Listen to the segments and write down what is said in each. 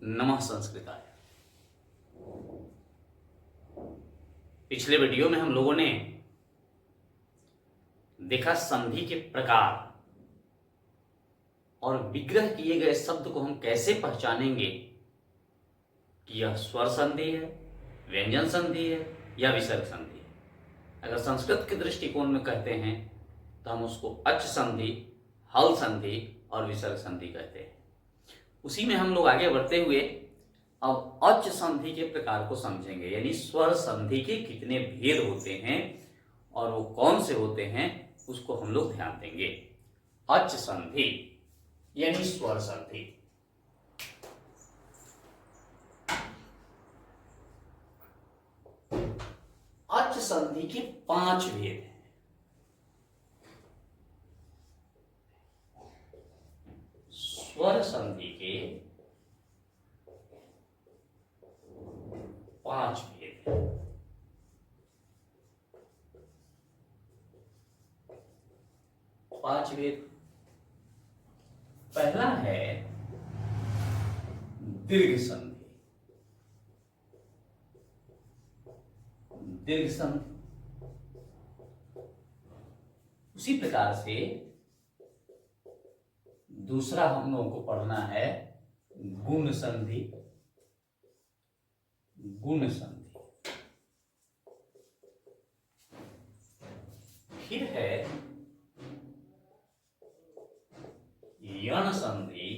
नमः संस्कृताय। पिछले वीडियो में हम लोगों ने देखा संधि के प्रकार और विग्रह किए गए शब्द को हम कैसे पहचानेंगे कि यह स्वर संधि है, व्यंजन संधि है या विसर्ग संधि है। अगर संस्कृत के दृष्टिकोण में कहते हैं तो हम उसको अच संधि, हल संधि और विसर्ग संधि कहते हैं। उसी में हम लोग आगे बढ़ते हुए अब अच संधि के प्रकार को समझेंगे, यानी स्वर संधि के कितने भेद होते हैं और वो कौन से होते हैं उसको हम लोग ध्यान देंगे। अच संधि यानी स्वर संधि। अच संधि के 5 भेद हैं। स्वर संधि के 5 भेद हैं। पहला है दीर्घ संधि। दीर्घ संधि उसी प्रकार से दूसरा हम लोगों को पढ़ना है गुण संधि। गुण संधि फिर है यण संधि।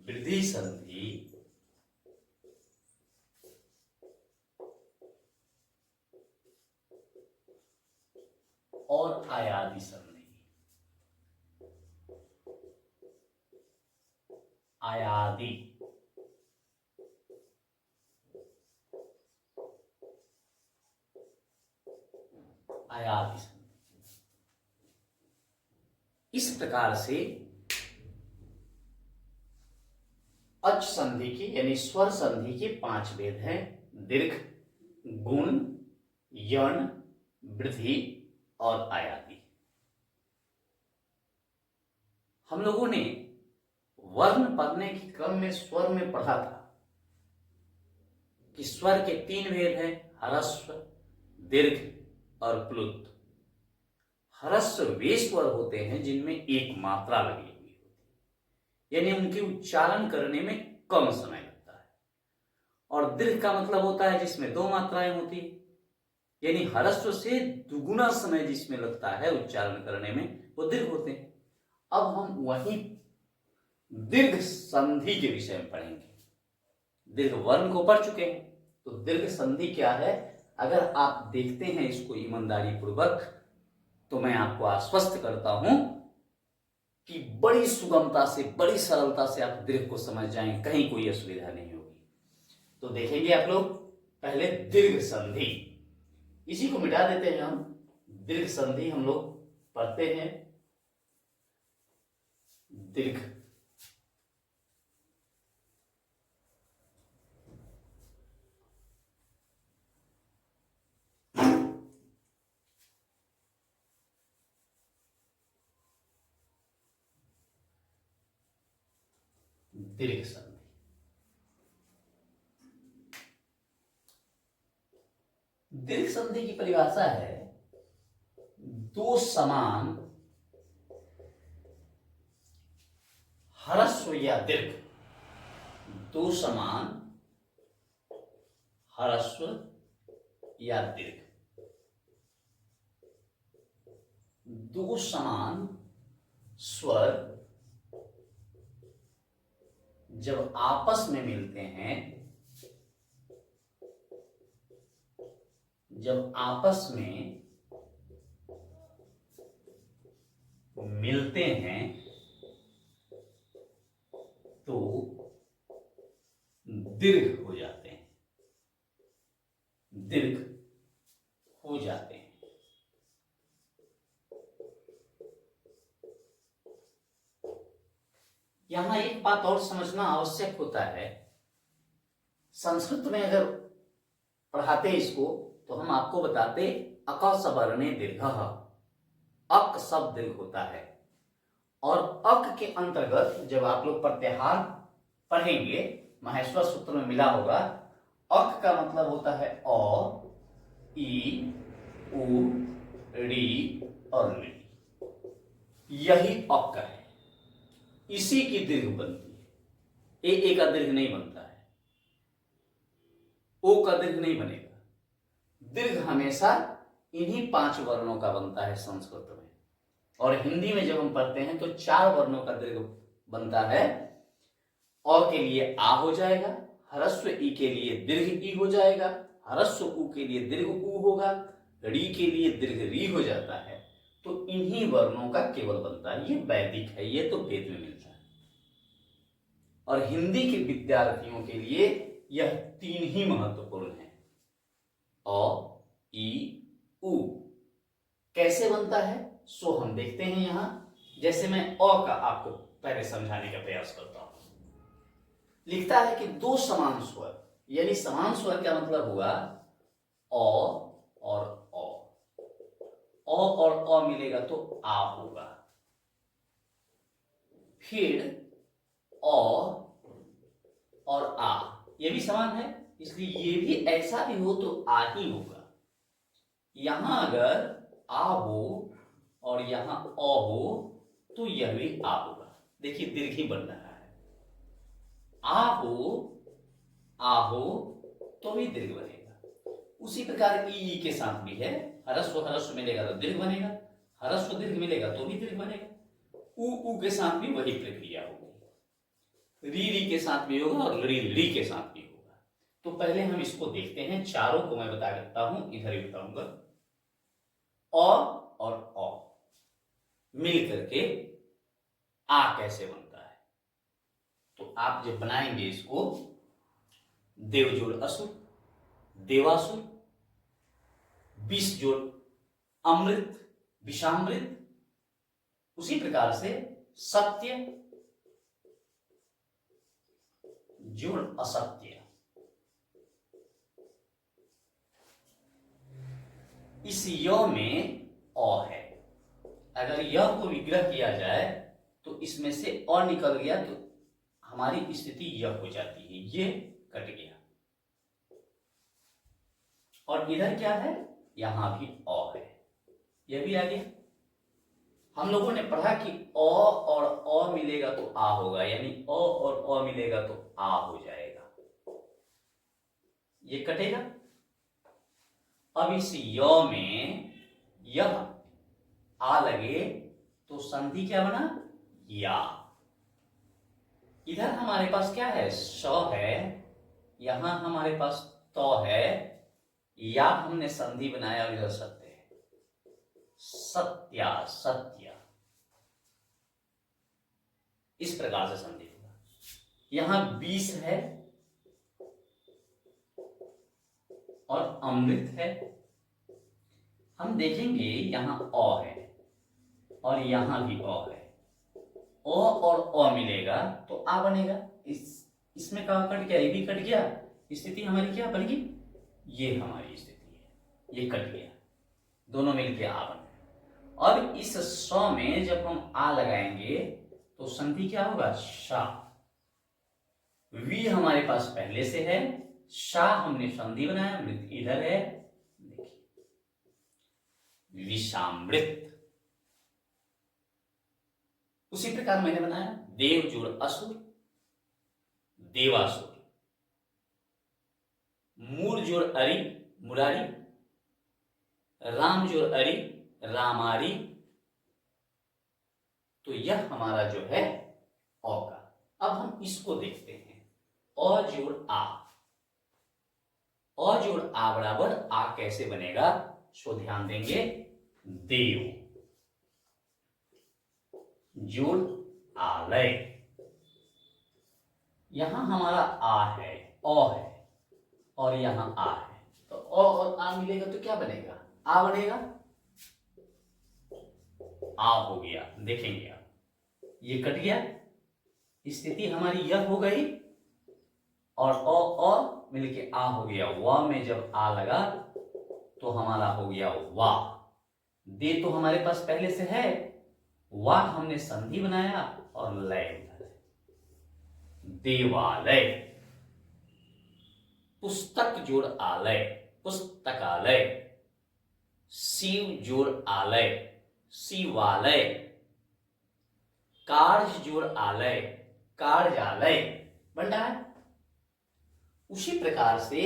वृद्धि संधि और आयादी संधि। आयादी आयादी संधि। इस प्रकार से अच संधि के यानी स्वर संधि के 5 भेद हैं। दीर्घ, गुण, यण, वृद्धि और आयादी। हम लोगों ने वर्ण पढ़ने के क्रम में स्वर में पढ़ा था कि स्वर के 3 भेद हैं, ह्रस्व, दीर्घ और प्लुत। ह्रस्व वे स्वर होते हैं जिनमें एक मात्रा लगी हुई होती है, यानी उनके उच्चारण करने में कम समय लगता है। और दीर्घ का मतलब होता है जिसमें 2 मात्राएं होती है, यानी ह्रस्व से दुगुना समय जिसमें लगता है उच्चारण करने में, वो दीर्घ होते हैं। अब हम वही दीर्घ संधि के विषय में पढ़ेंगे। दीर्घ वर्ण को पढ़ चुके हैं, तो दीर्घ संधि क्या है अगर आप देखते हैं इसको ईमानदारी पूर्वक, तो मैं आपको आश्वस्त करता हूं कि बड़ी सुगमता से, बड़ी सरलता से आप दीर्घ को समझ जाएं, कहीं कोई असुविधा नहीं होगी। तो देखेंगे आप लोग पहले दीर्घ संधि। इसी को मिटा देते हैं हम। दीर्घ संधि हम लोग पढ़ते हैं। दीर्घ दीर्घ संधि। दीर्घ संधि की परिभाषा है 2 समान ह्रस्व या दीर्घ। 2 समान ह्रस्व या दीर्घ। 2 समान स्वर जब आपस में मिलते हैं, जब आपस में मिलते हैं तो दीर्घ हो जाते हैं। दीर्घ हो जाते हैं। यहां एक बात और समझना आवश्यक होता है। संस्कृत में अगर पढ़ाते इसको तो हम आपको बताते अक सवर्णे दीर्घ, अक शब्द दीर्घ होता है। और अक के अंतर्गत जब आप लोग प्रत्याहार पढ़ेंगे, माहेश्वर सूत्र में मिला होगा, अक का मतलब होता है अ, ई, उ, री और ली। यही अक है, इसी की दीर्घ बनती है। ए का दीर्घ नहीं बनता है, ओ का दीर्घ नहीं बनेगा। दीर्घ हमेशा इन्हीं 5 वर्णों का बनता है संस्कृत में। और हिंदी में जब हम पढ़ते हैं तो 4 वर्णों का दीर्घ बनता है। अ के लिए आ हो जाएगा, ह्रस्व ई के लिए दीर्घ ई हो जाएगा, ह्रस्व उ के लिए दीर्घ उ होगा, री के लिए दीर्घ री हो जाता है। तो इन्हीं वर्णों का केवल बनता है। ये वैदिक है, ये तो वेद में मिलता है। और हिंदी के विद्यार्थियों के लिए यह 3 ही महत्वपूर्ण है, अ, ई, उ। कैसे बनता है सो हम देखते हैं यहां। जैसे मैं अ का आपको पहले समझाने का प्रयास करता हूं। लिखता है कि 2 समान स्वर, यानी समान स्वर का मतलब हुआ अ और अ और अ मिलेगा तो आ होगा। फिर अ और आ, ये भी समान है, इसलिए ये भी ऐसा भी हो तो आ ही होगा। यहां अगर आ हो और यहां अ हो तो यह भी आ होगा। देखिए दीर्घ ही बन रहा है। आ हो तो भी दीर्घ बनेगा। उसी प्रकार ई के साथ भी है, ह्रस्व ह्रस्व मिलेगा तो दीर्घ बनेगा, ह्रस्व दीर्घ मिलेगा तो भी दीर्घ बनेगा। उ के साथ भी वही प्रक्रिया होगी, री के साथ भी होगा और री के साथ भी होगा। तो पहले हम इसको देखते हैं, चारों को मैं बता देता हूं, इधर ही बताऊंगा। अ और अ मिल करके आ कैसे बनता है, तो आप जब बनाएंगे इसको, देव जोड़ असुर, देवासुर, विष जोड़ अमृत, विषामृत, उसी प्रकार से सत्य जोड़ असत्य। इस य में अ है, अगर य को विग्रह किया जाए तो इसमें से अ निकल गया तो हमारी स्थिति यह हो जाती है, ये कट गया। और इधर क्या है, यहां भी अ है, यह भी आ गया। हम लोगों ने पढ़ा कि अ और अ मिलेगा तो आ होगा, यानी अ और अ मिलेगा तो आ हो जाएगा, ये कटेगा। अब इस य में यह आ लगे तो संधि क्या बना, या। इधर हमारे पास क्या है, स है, यहां हमारे पास त है, या हमने संधि बनाया और इधर सत्य है, सत्या सत्य। इस प्रकार से संधि होगा। यहां 20 है और अमृत है। हम देखेंगे यहां अ है और यहां भी अ है, अ और अ मिलेगा तो आ बनेगा। इसमें कहा कट गया, ये भी कट गया, स्थिति हमारी क्या बन गई, ये हमारी स्थिति है, ये कट गया, दोनों मिलके आ बन गए। अब इस स में जब हम आ लगाएंगे तो संधि क्या होगा, शा। वी हमारे पास पहले से है, शा हमने संधि बनाया, मृत इधर है, देखिए विषामृत। उसी प्रकार मैंने बनाया देव जोड़ असुर, देवासुर, मूर जोड़ अरि, मुरारी, राम जोड़ अरि, रामारी। तो यह हमारा जो है अ का। अब हम इसको देखते हैं, अ जोड़ आ, अ जोड़ आ बराबर आ कैसे बनेगा, सो ध्यान देंगे, देव जोड़ आलय। यहां हमारा आ है, अ है और यहां आ है, तो अ और आ मिलेगा तो क्या बनेगा, आ बनेगा, आ हो गया। देखेंगे आप, ये कट गया, स्थिति हमारी यह हो गई, और अ मिलके आ हो गया। व में जब आ लगा तो हमारा हो गया वाह। दे तो हमारे पास पहले से है, वाह हमने संधि बनाया और लय उधर है। देवालय, पुस्तक जोड़ आलय, पुस्तकालय। शिव जोड़ आलय, शिवालय। कार्य जोड़ आलय, कार्यालय। बन रहा है। उसी प्रकार से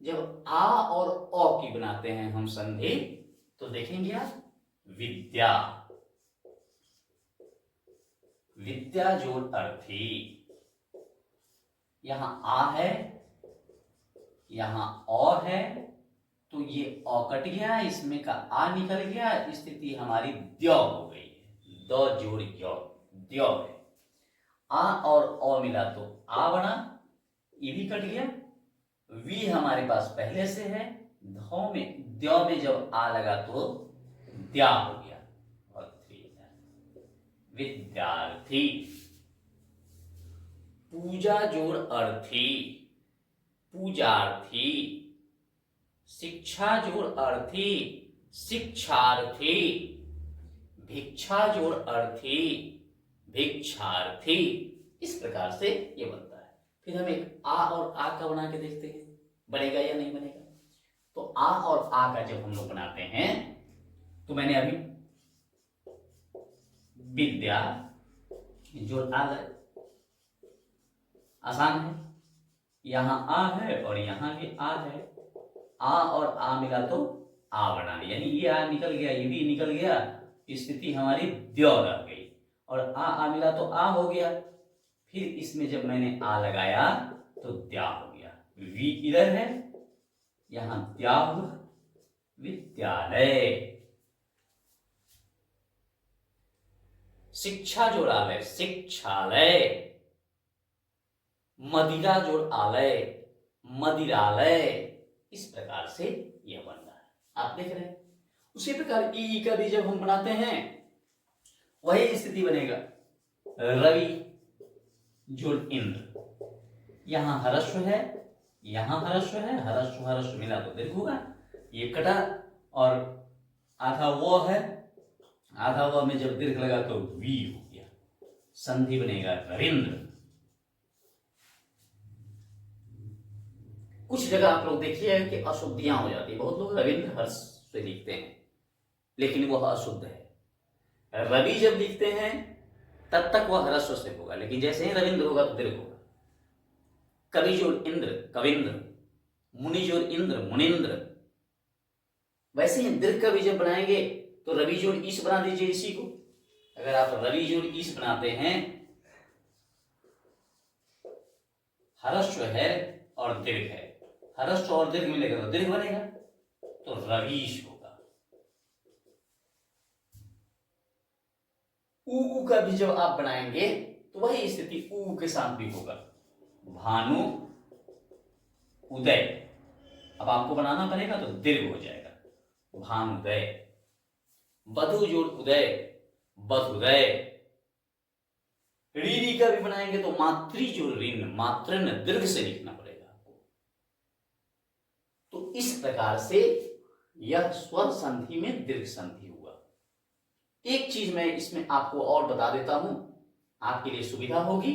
जब आ और औ की बनाते हैं हम संधि, तो देखेंगे आप, विद्या, विद्या जोड़ अर्थी। यहां आ है, यहां औ है, तो ये औ कट गया, इसमें का आ निकल गया, स्थिति हमारी द्य हो गई है। द जोड़ य, द्य है। आ और औ मिला तो आ बना, ये भी कट गया। वी हमारे पास पहले से है, ध में द्य में जब आ लगा तो द्या हो गया और विद्यार्थी। पूजा जोड़ अर्थी, पूजार्थी। शिक्षा जोड़ अर्थी, शिक्षार्थी। भिक्षा जोड़ अर्थी, भिक्षार्थी। इस प्रकार से ये बनता है। फिर हम एक आ और आ का बना के देखते हैं, बनेगा या नहीं बनेगा। तो आ और आ का जब हम लोग बनाते हैं, तो मैंने अभी विद्या जोड़ आ, आसान है। यहां आ है और यहां भी आ है, आ और आ मिला तो आ बना, यानी ये आ निकल गया, ये भी निकल गया, स्थिति हमारी द्य रह गई। और आ मिला तो आ हो गया। फिर इसमें जब मैंने आ लगाया तो द्या हो गया। वी इधर है, यहां द्या हुआ, विद्यालय। शिक्षा जोड़ आलय, शिक्षालय। मदिरा जोड़ आलय, मदिरालय। इस प्रकार से यह बन रहा है, आप देख रहे हैं। उसी प्रकार ई का भी जब हम बनाते हैं, वही स्थिति बनेगा। रवि जोड़ इंद्र। यहां हरस्व है, यहां हरस्व है, हरस्व हरस्व मिला तो दीर्घ होगा, ये कटा। और आधा वो है, आधा वो में जब दीर्घ लगा तो वी हो गया, संधि बनेगा रविंद्र। कुछ जगह आप लोग देखिए कि अशुद्धियां हो जाती है, बहुत लोग रविंद्र हर्ष से लिखते हैं, लेकिन वह अशुद्ध है। रवि जब लिखते हैं तब तक वह ह्रस्व से होगा, लेकिन जैसे ही रविंद्र होगा तो दीर्घ होगा। कवि जोड़ इंद्र, कविंद्र। मुनि जोड़ इंद्र, मुनिंद्र। वैसे ही दीर्घ कवि जब बनाएंगे तो रवि जोड़ ईश बना दीजिए इसी को। अगर आप रवि जोड़ ईश बनाते हैं, हरस्व है और दीर्घ है, हरस्व और दीर्घ मिलेगा तो दीर्घ बनेगा, तो रवीश होगा। ऊ का भी जब आप बनाएंगे तो वही स्थिति ऊ के साथ भी होगा। भानु उदय, अब आपको बनाना पड़ेगा तो दीर्घ हो जाएगा, भानुदय। बधु जोड़ उदय, बधुदय। रीरी का भी बनाएंगे तो मातृ जोड़ ऋण, मातृन, दीर्घ से लिखना पड़ेगा आपको। तो इस प्रकार से यह स्वर संधि में दीर्घ संधि हुआ। एक चीज मैं इसमें आपको और बता देता हूं, आपके लिए सुविधा होगी,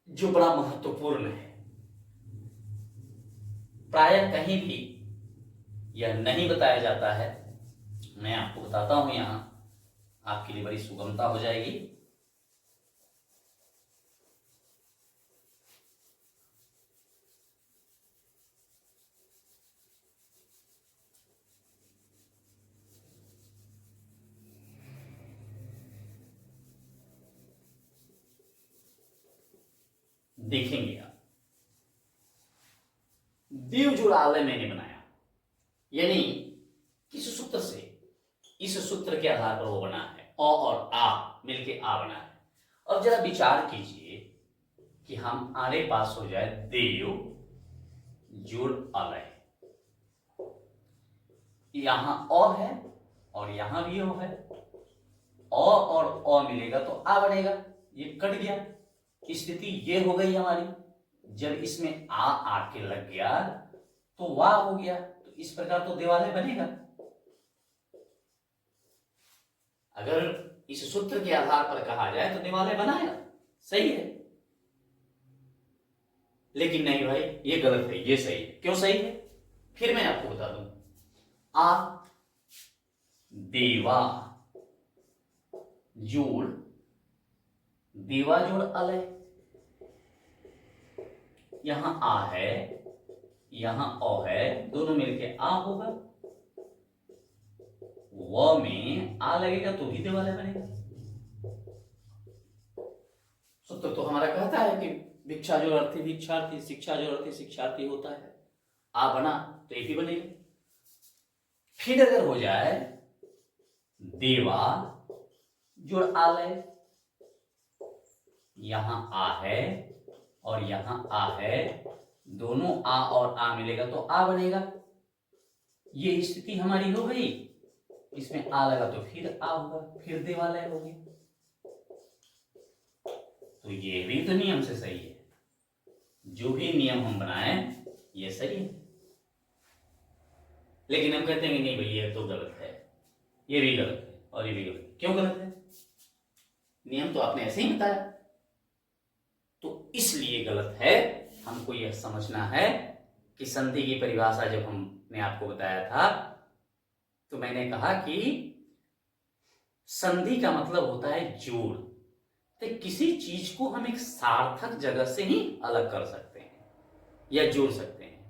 जो बड़ा महत्वपूर्ण है। प्रायः कहीं भी यह नहीं बताया जाता है, मैं आपको बताता हूं, यहां आपके लिए बड़ी सुगमता हो जाएगी। देखेंगे आप, देव जोड़ आलय मैंने बनाया, यानी किस सूत्र से, इस सूत्र के आधार पर वो बना है। अ और आ मिलके आ बना है। अब जरा विचार कीजिए कि हम आने पास हो जाए देव जोड़ आलय, यहां अ है और यहां भी अ है, अ और अ मिलेगा तो आ बनेगा, ये कट गया, स्थिति ये हो गई हमारी। जब इसमें आ आके लग गया तो वाह हो गया, तो इस प्रकार तो देवालय बनेगा। अगर इस सूत्र के आधार पर कहा जाए तो दिवाले बनाया, सही है। लेकिन नहीं भाई, ये गलत है, ये सही है। क्यों सही है, फिर मैं आपको बता दूं। आ देवा जोड़ देवा जोड़ अलय, यहां आ है, यहां अ है, दोनों मिलके आ होगा, व में आ लगेगा तो भी देवालय बनेगा। सूत्र तो हमारा कहता है कि भिक्षा जो अर्थी भिक्षार्थी, शिक्षा जो अर्थी शिक्षार्थी होता है। आ बना तो ये भी बनेगा। फिर अगर हो जाए देवा जोड़ आलय, यहां आ है और यहां आ है, दोनों आ और आ मिलेगा तो आ बनेगा। ये स्थिति हमारी हो गई। इसमें आ लगा तो फिर आ होगा, फिर देवालय हो गया। तो ये भी तो नियम से सही है। जो भी नियम हम बनाए ये सही है। लेकिन हम कहते हैं नहीं भाई ये तो गलत है, ये भी गलत है और ये भी गलत है। क्यों गलत है? नियम तो आपने ऐसे ही बताया। तो इसलिए गलत है। हमको यह समझना है कि संधि की परिभाषा जब हमने आपको बताया था तो मैंने कहा कि संधि का मतलब होता है जोड़। तो किसी चीज को हम एक सार्थक जगह से ही अलग कर सकते हैं या जोड़ सकते हैं।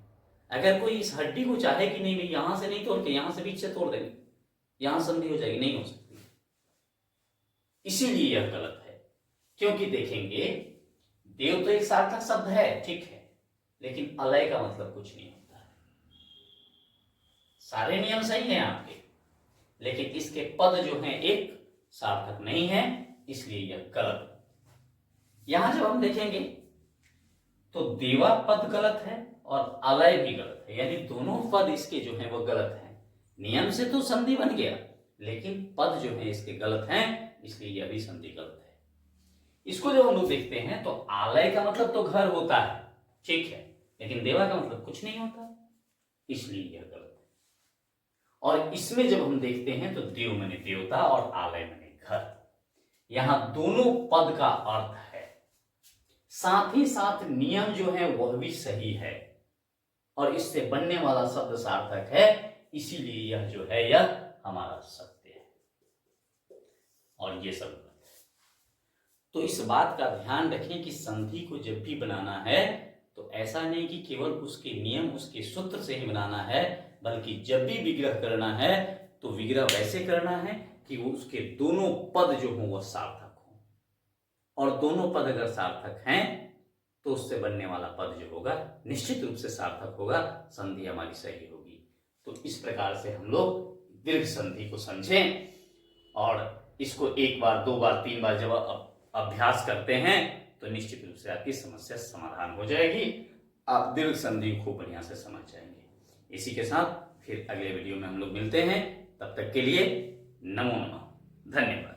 अगर कोई इस हड्डी को चाहे कि नहीं भाई यहां से नहीं तोड़ के यहां से बीच से तोड़ देंगे, यहां संधि हो जाएगी, नहीं हो सकती। इसीलिए यह गलत है। क्योंकि देखेंगे देव तो एक सार्थक शब्द है, ठीक है, लेकिन अलय का मतलब कुछ नहीं होता है। सारे नियम सही हैं आपके, लेकिन इसके पद जो हैं एक सार्थक नहीं है, इसलिए यह गलत है। यहां जब हम देखेंगे तो देवा पद गलत है और अलय भी गलत है, यानी दोनों पद इसके जो हैं वो गलत हैं। नियम से तो संधि बन गया, लेकिन पद जो है इसके गलत हैं, इसलिए यह भी संधि गलत है। इसको जब हम लोग देखते हैं तो आलय का मतलब तो घर होता है, ठीक है, लेकिन देवा का मतलब कुछ नहीं होता, इसलिए यह गलत है। और इसमें जब हम देखते हैं तो देव माने देवता और आलय माने घर। यहां दोनों पद का अर्थ है, साथ ही साथ नियम जो है वह भी सही है और इससे बनने वाला शब्द सार्थक है, इसीलिए यह जो है यह हमारा सत्य है और ये सब गलत है। तो इस बात का ध्यान रखें कि संधि को जब भी बनाना है तो ऐसा नहीं कि केवल उसके नियम उसके सूत्र से ही बनाना है, बल्कि जब भी विग्रह करना है तो विग्रह वैसे करना है कि वो उसके दोनों पद जो हों वह सार्थक हो, और दोनों पद अगर सार्थक हैं तो उससे बनने वाला पद जो होगा निश्चित रूप से सार्थक होगा, संधि हमारी सही होगी। तो इस प्रकार से हम लोग दीर्घ संधि को समझें और इसको एक बार, दो बार, तीन बार जब अभ्यास करते हैं तो निश्चित रूप से आपकी समस्या समाधान हो जाएगी। आप दीर्घ संधि को बढ़िया से समझ जाएंगे। इसी के साथ फिर अगले वीडियो में हम लोग मिलते हैं। तब तक के लिए नमो नमः, धन्यवाद।